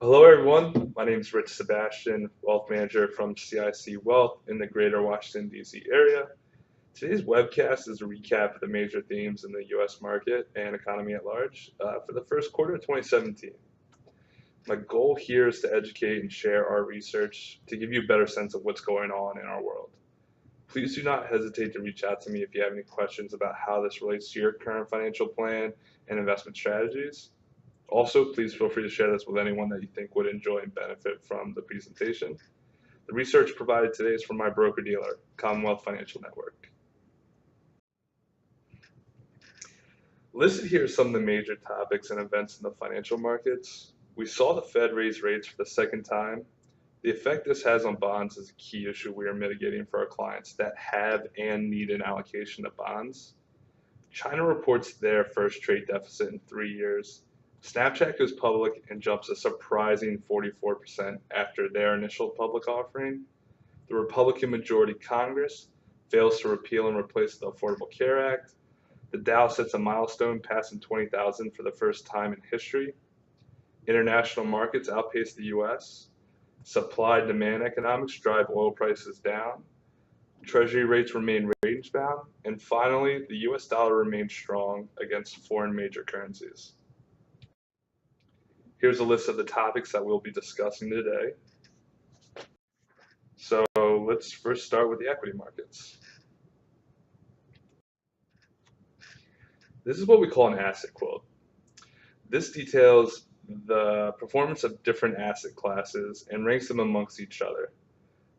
Hello, everyone. My name is Sebastian, Wealth Manager from CIC Wealth in the Greater Washington, D.C. area. Today's webcast is a recap of the major themes in the U.S. market and economy at large for the first quarter of 2017. My goal here is to educate and share our research to give you a better sense of what's going on in our world. Please do not hesitate to reach out to me if you have any questions about how this relates to your current financial plan and investment strategies. Also, please feel free to share this with anyone that you think would enjoy and benefit from the presentation. The research provided today is from my broker-dealer, Commonwealth Financial Network. Listed here are some of the major topics and events in the financial markets. We saw the Fed raise rates for the second time. The effect this has on bonds is a key issue we are mitigating for our clients that have and need an allocation to bonds. China reports their first trade deficit in 3 years. Snapchat goes public and jumps a surprising 44% after their initial public offering. The Republican majority Congress fails to repeal and replace the Affordable Care Act. The Dow sets a milestone, passing 20,000 for the first time in history. International markets outpace the U.S. Supply-demand economics drive oil prices down. Treasury rates remain range-bound. And finally, the U.S. dollar remains strong against foreign major currencies. Here's a list of the topics that we'll be discussing today. So let's first start with the equity markets. This is what we call an asset quote. This details the performance of different asset classes and ranks them amongst each other.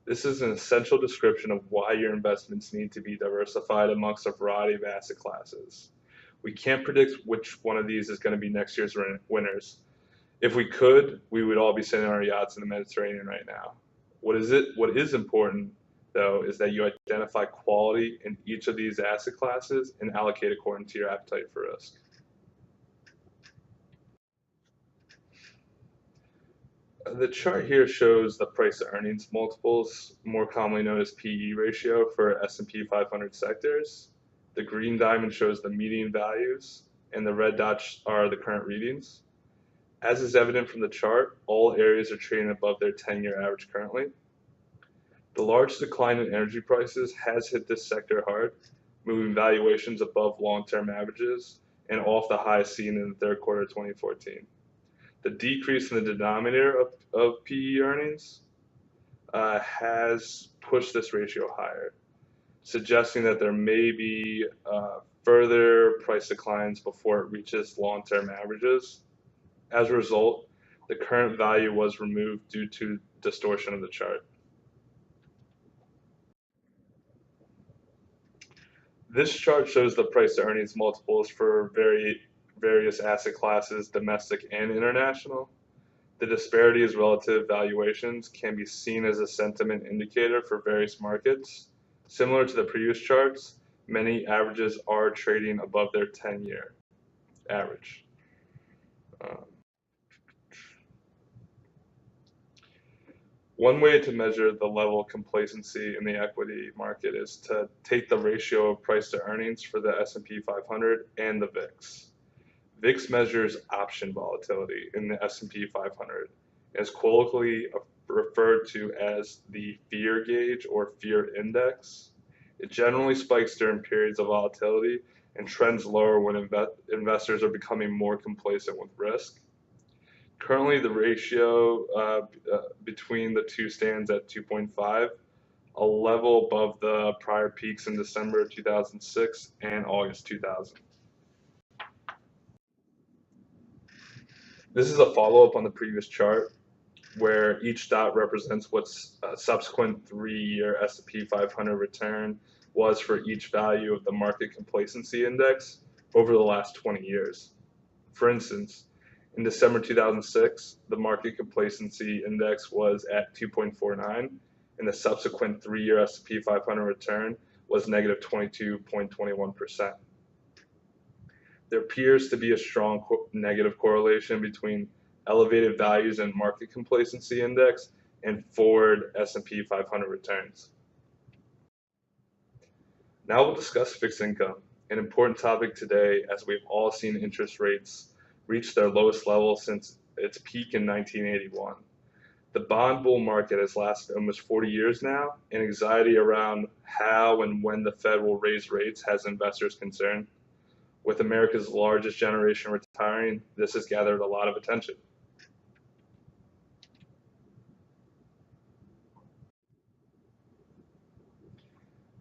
This is an essential description of why your investments need to be diversified amongst a variety of asset classes. We can't predict which one of these is going to be next year's winners. If we could, we would all be sitting on our yachts in the Mediterranean right now. What is important, though, is that you identify quality in each of these asset classes and allocate according to your appetite for risk. The chart here shows the price to earnings multiples, more commonly known as PE ratio, for S&P 500 sectors. The green diamond shows the median values, and the red dots are the current readings. As is evident from the chart, all areas are trading above their 10-year average currently. The large decline in energy prices has hit this sector hard, moving valuations above long-term averages and off the highs seen in the third quarter of 2014. The decrease in the denominator of PE earnings has pushed this ratio higher, suggesting that there may be further price declines before it reaches long-term averages. As a result, the current value was removed due to distortion of the chart. This chart shows the price to earnings multiples for various asset classes, domestic and international. The disparity as relative valuations can be seen as a sentiment indicator for various markets. Similar to the previous charts, many averages are trading above their 10-year average. One way to measure the level of complacency in the equity market is to take the ratio of price to earnings for the S&P 500 and the VIX. VIX measures option volatility in the S&P 500, as colloquially referred to as the fear gauge or fear index. It generally spikes during periods of volatility and trends lower when investors are becoming more complacent with risk. Currently, the ratio between the two stands at 2.5, a level above the prior peaks in December 2006 and August 2000. This is a follow-up on the previous chart, where each dot represents what's subsequent 3-year S&P 500 return was for each value of the market complacency index over the last 20 years. For instance, in December 2006, the market complacency index was at 2.49, and the subsequent 3-year S&P 500 return was negative 22.21%. There appears to be a strong negative correlation between elevated values in market complacency index and forward S&P 500 returns. Now we'll discuss fixed income, an important topic today as we've all seen interest rates reach their lowest level since its peak in 1981. The bond bull market has lasted almost 40 years now, and anxiety around how and when the Fed will raise rates has investors concerned. With America's largest generation retiring, this has gathered a lot of attention.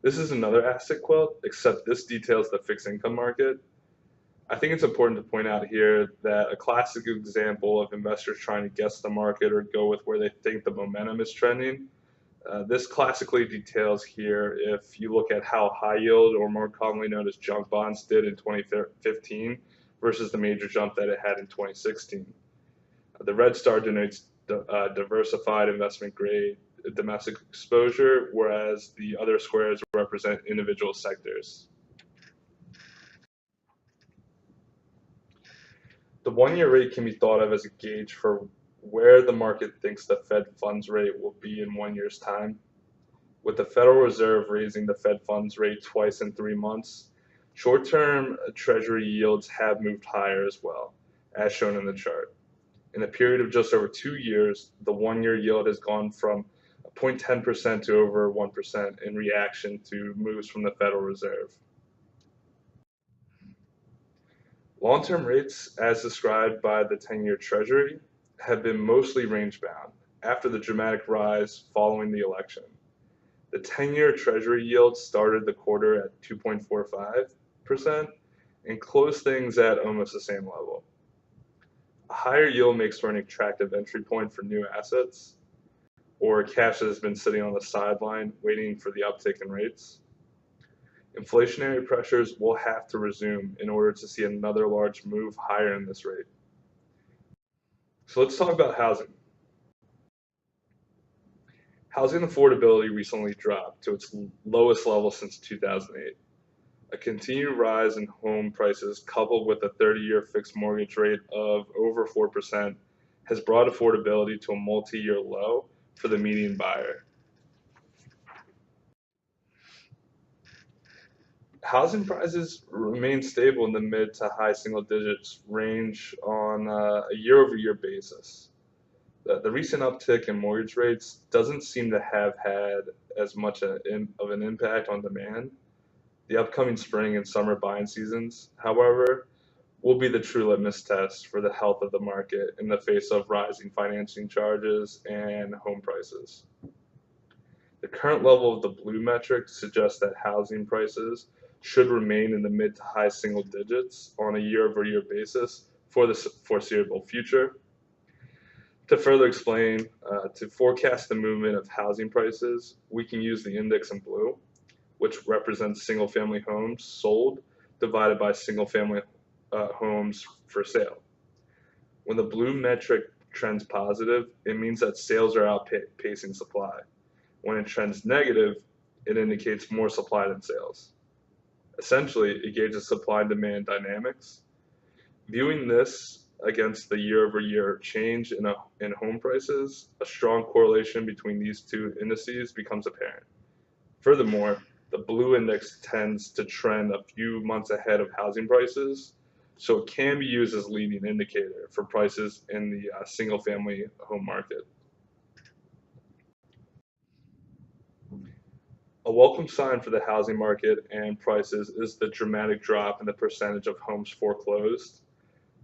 This is another asset quilt, except this details the fixed income market. I think it's important to point out here that a classic example of investors trying to guess the market or go with where they think the momentum is trending. This classically details here if you look at how high yield, or more commonly known as junk bonds, did in 2015 versus the major jump that it had in 2016. The red star denotes diversified investment grade domestic exposure, whereas the other squares represent individual sectors. The one-year rate can be thought of as a gauge for where the market thinks the Fed funds rate will be in 1 year's time. With the Federal Reserve raising the Fed funds rate twice in 3 months, short-term Treasury yields have moved higher as well, as shown in the chart. In a period of just over 2 years, the one-year yield has gone from 0.10% to over 1% in reaction to moves from the Federal Reserve. Long-term rates, as described by the 10-year Treasury, have been mostly range-bound after the dramatic rise following the election. The 10-year Treasury yield started the quarter at 2.45% and closed things at almost the same level. A higher yield makes for an attractive entry point for new assets, or cash that has been sitting on the sideline waiting for the uptick in rates. Inflationary pressures will have to resume in order to see another large move higher in this rate. So let's talk about housing. Housing affordability recently dropped to its lowest level since 2008. A continued rise in home prices, coupled with a 30-year fixed mortgage rate of over 4%, has brought affordability to a multi-year low for the median buyer. Housing prices remain stable in the mid to high single digits range on a year-over-year basis. The recent uptick in mortgage rates doesn't seem to have had as much of an impact on demand. The upcoming spring and summer buying seasons, however, will be the true litmus test for the health of the market in the face of rising financing charges and home prices. The current level of the blue metric suggests that housing prices should remain in the mid to high single digits on a year-over-year basis for the foreseeable future. To further explain, to forecast the movement of housing prices, we can use the index in blue, which represents single-family homes sold divided by single-family homes for sale. When the blue metric trends positive, it means that sales are outpacing supply. When it trends negative, it indicates more supply than sales. Essentially, it gauges supply and demand dynamics. Viewing this against the year-over-year change in home prices, a strong correlation between these two indices becomes apparent. Furthermore, the blue index tends to trend a few months ahead of housing prices, so it can be used as a leading indicator for prices in the single-family home market. A welcome sign for the housing market and prices is the dramatic drop in the percentage of homes foreclosed.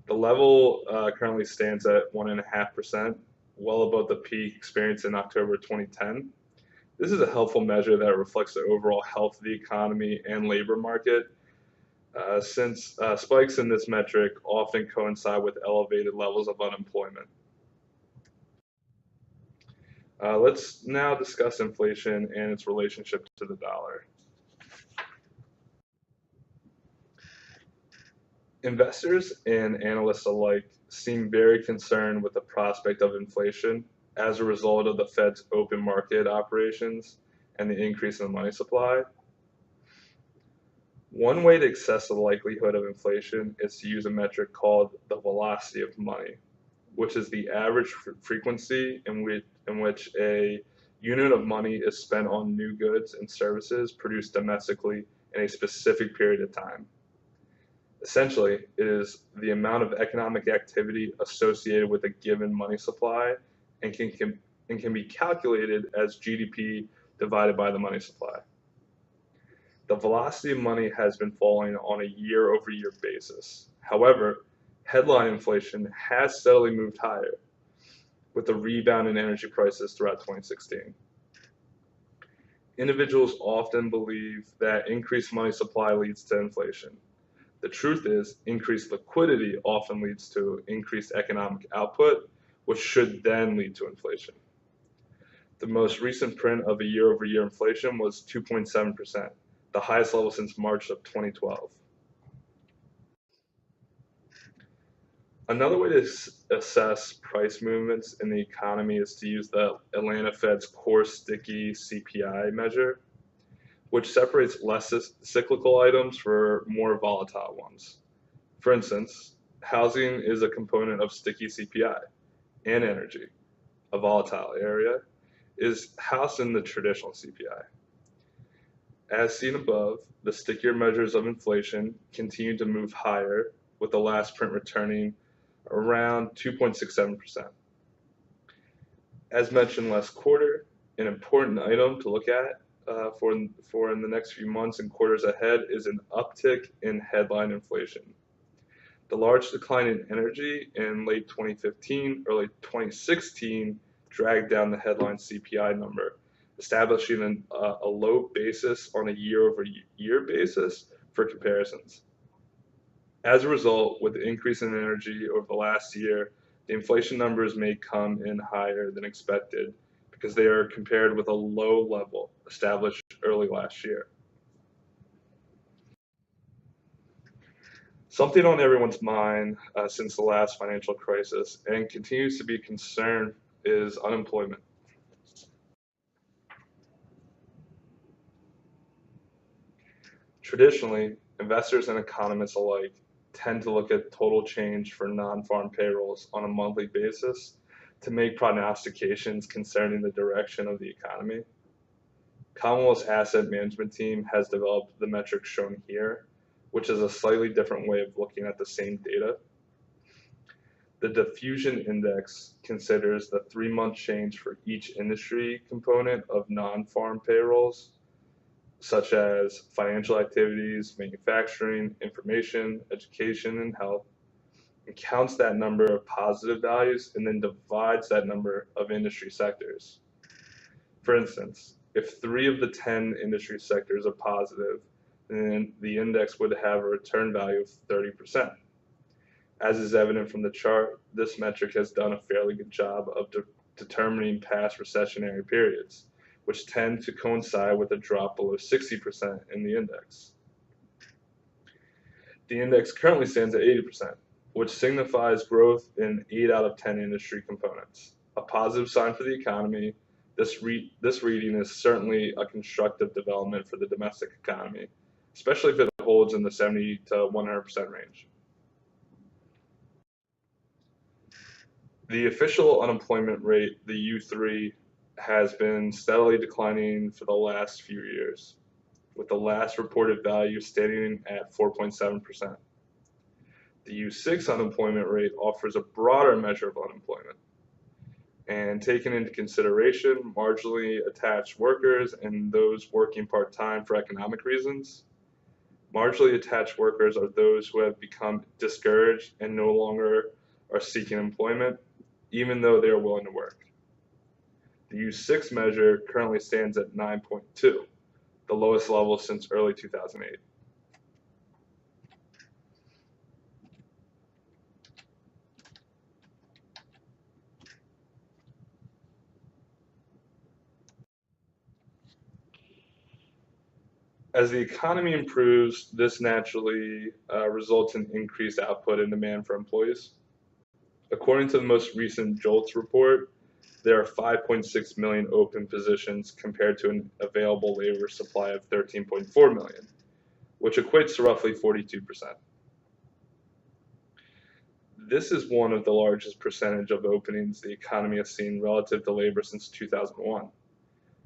The level currently stands at 1.5%, well above the peak experienced in October 2010. This is a helpful measure that reflects the overall health of the economy and labor market, since spikes in this metric often coincide with elevated levels of unemployment. Let's now discuss inflation and its relationship to the dollar. Investors and analysts alike seem very concerned with the prospect of inflation as a result of the Fed's open market operations and the increase in the money supply. One way to assess the likelihood of inflation is to use a metric called the velocity of money, which is the average frequency in which a unit of money is spent on new goods and services produced domestically in a specific period of time. Essentially, it is the amount of economic activity associated with a given money supply and can be calculated as GDP divided by the money supply. The velocity of money has been falling on a year-over-year basis. However, headline inflation has steadily moved higher, with a rebound in energy prices throughout 2016. Individuals often believe that increased money supply leads to inflation. The truth is, increased liquidity often leads to increased economic output, which should then lead to inflation. The most recent print of a year-over-year inflation was 2.7%, the highest level since March of 2012. Another way to assess price movements in the economy is to use the Atlanta Fed's core sticky CPI measure, which separates less cyclical items for more volatile ones. For instance, housing is a component of sticky CPI, and energy, a volatile area, is housed in the traditional CPI. As seen above, the stickier measures of inflation continue to move higher, with the last print returning around 2.67%. As mentioned last quarter, an important item to look at for in the next few months and quarters ahead is an uptick in headline inflation. The large decline in energy in late 2015, early 2016 dragged down the headline CPI number, establishing a low basis on a year-over-year basis for comparisons. As a result, with the increase in energy over the last year, the inflation numbers may come in higher than expected because they are compared with a low level established early last year. Something on everyone's mind since the last financial crisis and continues to be a concern is unemployment. Traditionally, investors and economists alike tend to look at total change for non-farm payrolls on a monthly basis to make prognostications concerning the direction of the economy. Commonwealth's asset management team has developed the metrics shown here, which is a slightly different way of looking at the same data. The diffusion index considers the 3-month change for each industry component of non-farm payrolls, such as financial activities, manufacturing, information, education, and health, and counts that number of positive values and then divides that number of industry sectors. For instance, if 3 of the 10 industry sectors are positive, then the index would have a return value of 30%. As is evident from the chart, this metric has done a fairly good job of determining past recessionary periods, which tend to coincide with a drop below 60% in the index. The index currently stands at 80%, which signifies growth in 8 out of 10 industry components. A positive sign for the economy, this reading is certainly a constructive development for the domestic economy, especially if it holds in the 70 to 100% range. The official unemployment rate, the U3, has been steadily declining for the last few years, with the last reported value standing at 4.7%. The U6 unemployment rate offers a broader measure of unemployment, and taking into consideration marginally attached workers and those working part-time for economic reasons. Marginally attached workers are those who have become discouraged and no longer are seeking employment, even though they are willing to work. The U6 measure currently stands at 9.2, the lowest level since early 2008. As the economy improves, this naturally results in increased output and demand for employees. According to the most recent JOLTS report, there are 5.6 million open positions compared to an available labor supply of 13.4 million, which equates to roughly 42%. This is one of the largest percentage of openings the economy has seen relative to labor since 2001.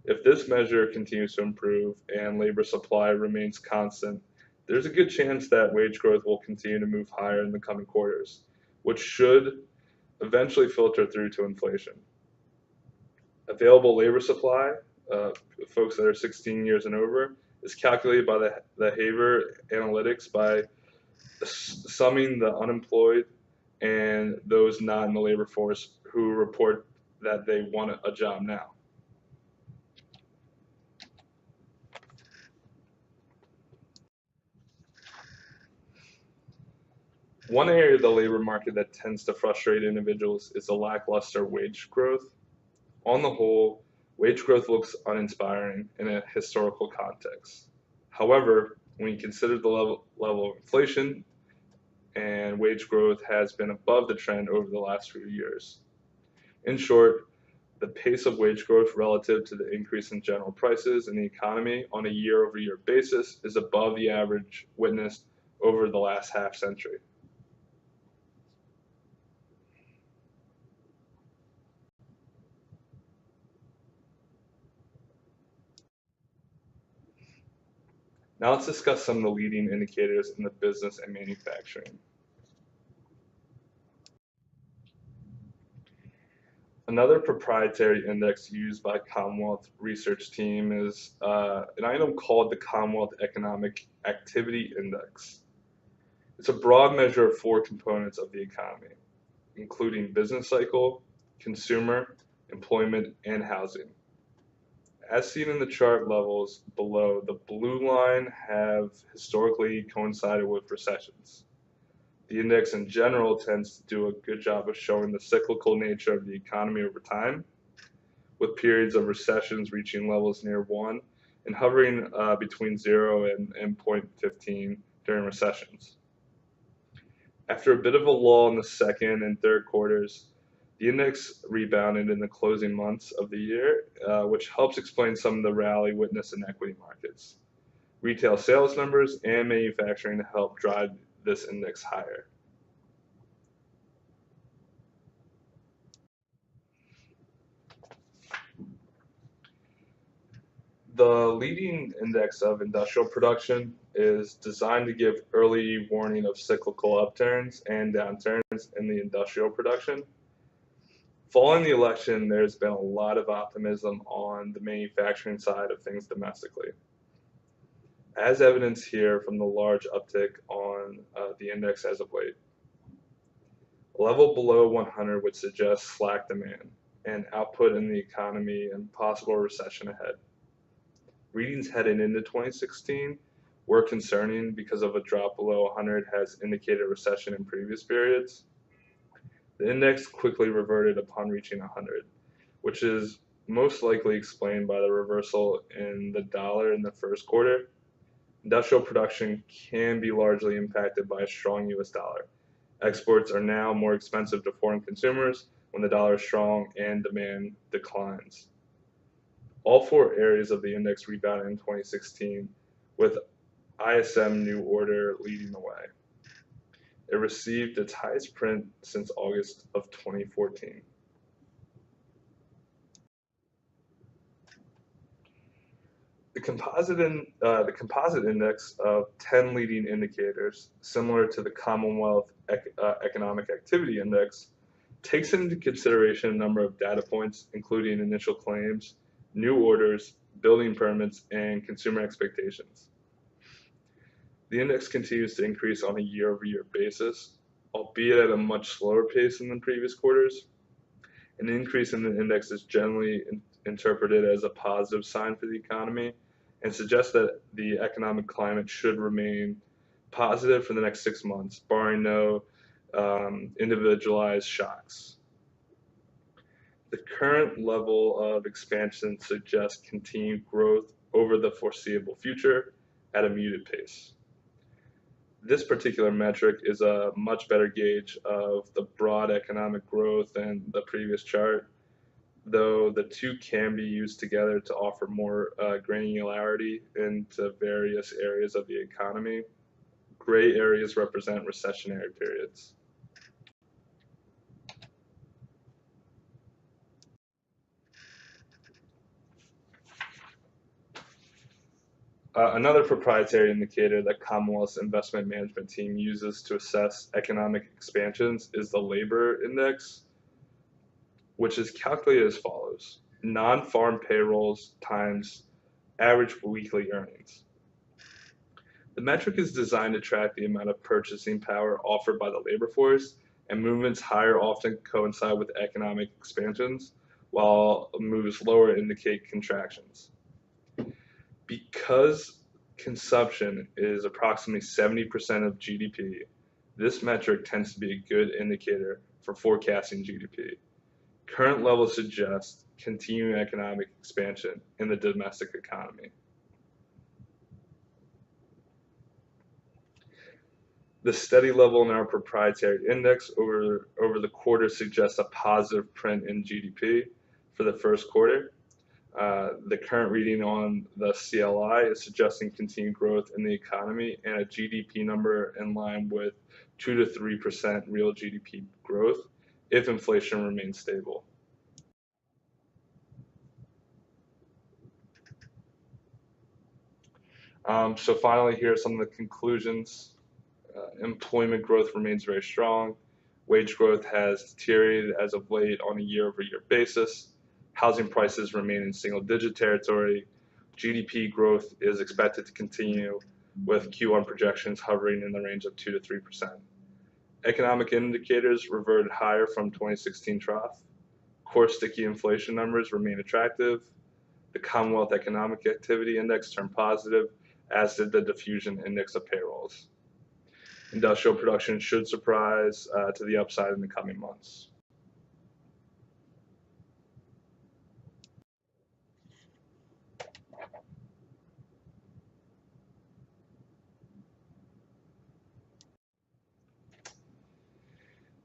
If this measure continues to improve and labor supply remains constant, there's a good chance that wage growth will continue to move higher in the coming quarters, which should eventually filter through to inflation. Available labor supply, uh, folks that are 16 years and over, is calculated by the Haver Analytics by summing the unemployed and those not in the labor force who report that they want a job now. One area of the labor market that tends to frustrate individuals is the lackluster wage growth. On the whole, wage growth looks uninspiring in a historical context. However, when you consider the level of inflation, and wage growth has been above the trend over the last few years. In short, the pace of wage growth relative to the increase in general prices in the economy on a year-over-year basis is above the average witnessed over the last half century. Now let's discuss some of the leading indicators in the business and manufacturing. Another proprietary index used by Commonwealth research team is an item called the Commonwealth Economic Activity Index. It's a broad measure of four components of the economy, including business cycle, consumer, employment, and housing. As seen in the chart levels below, the blue line have historically coincided with recessions. The index in general tends to do a good job of showing the cyclical nature of the economy over time, with periods of recessions reaching levels near 1 and hovering between 0 and 0.15 during recessions. After a bit of a lull in the second and third quarters, the index rebounded in the closing months of the year, which helps explain some of the rally witnessed in equity markets. Retail sales numbers and manufacturing help drive this index higher. The leading index of industrial production is designed to give early warning of cyclical upturns and downturns in the industrial production. Following the election, there's been a lot of optimism on the manufacturing side of things domestically. As evidenced here from the large uptick on the index as of late. A level below 100 would suggest slack demand and output in the economy and possible recession ahead. Readings heading into 2016 were concerning because of a drop below 100 has indicated recession in previous periods. The index quickly reverted upon reaching 100, which is most likely explained by the reversal in the dollar in the first quarter. Industrial production can be largely impacted by a strong US dollar. Exports are now more expensive to foreign consumers when the dollar is strong and demand declines. All four areas of the index rebounded in 2016, with ISM new order leading the way. It received its highest print since August of 2014. The composite index of 10 leading indicators, similar to the Commonwealth Economic Activity Index, takes into consideration a number of data points, including initial claims, new orders, building permits, and consumer expectations. The index continues to increase on a year-over-year basis, albeit at a much slower pace than the previous quarters. An increase in the index is generally interpreted as a positive sign for the economy and suggests that the economic climate should remain positive for the next 6 months, barring no individualized shocks. The current level of expansion suggests continued growth over the foreseeable future at a muted pace. This particular metric is a much better gauge of the broad economic growth than the previous chart, though the two can be used together to offer more granularity into various areas of the economy. Gray areas represent recessionary periods. Another proprietary indicator that Commonwealth's investment management team uses to assess economic expansions is the labor index, which is calculated as follows: non-farm payrolls times average weekly earnings. The metric is designed to track the amount of purchasing power offered by the labor force, and movements higher often coincide with economic expansions, while moves lower indicate contractions. Because consumption is approximately 70% of GDP, this metric tends to be a good indicator for forecasting GDP. Current levels suggest continuing economic expansion in the domestic economy. The steady level in our proprietary index over the quarter suggests a positive print in GDP for the first quarter. The current reading on the CLI is suggesting continued growth in the economy and a GDP number in line with 2 to 3% real GDP growth if inflation remains stable. So finally, here are some of the conclusions. Employment growth remains very strong. Wage growth has deteriorated as of late on a year-over-year basis. Housing prices remain in single-digit territory. GDP growth is expected to continue, with Q1 projections hovering in the range of 2 to 3%. Economic indicators reverted higher from 2016 trough. Core sticky inflation numbers remain attractive. The Commonwealth Economic Activity Index turned positive, as did the diffusion index of payrolls. Industrial production should surprise to the upside in the coming months.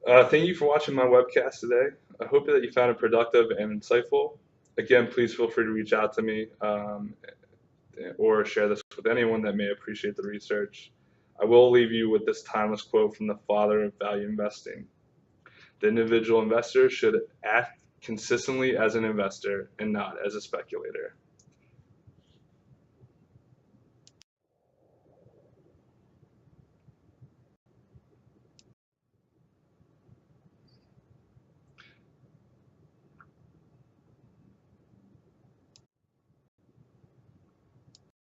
Thank you for watching my webcast today. I hope that you found it productive and insightful. Again, please feel free to reach out to me or share this with anyone that may appreciate the research. I will leave you with this timeless quote from the father of value investing. The individual investor should act consistently as an investor and not as a speculator.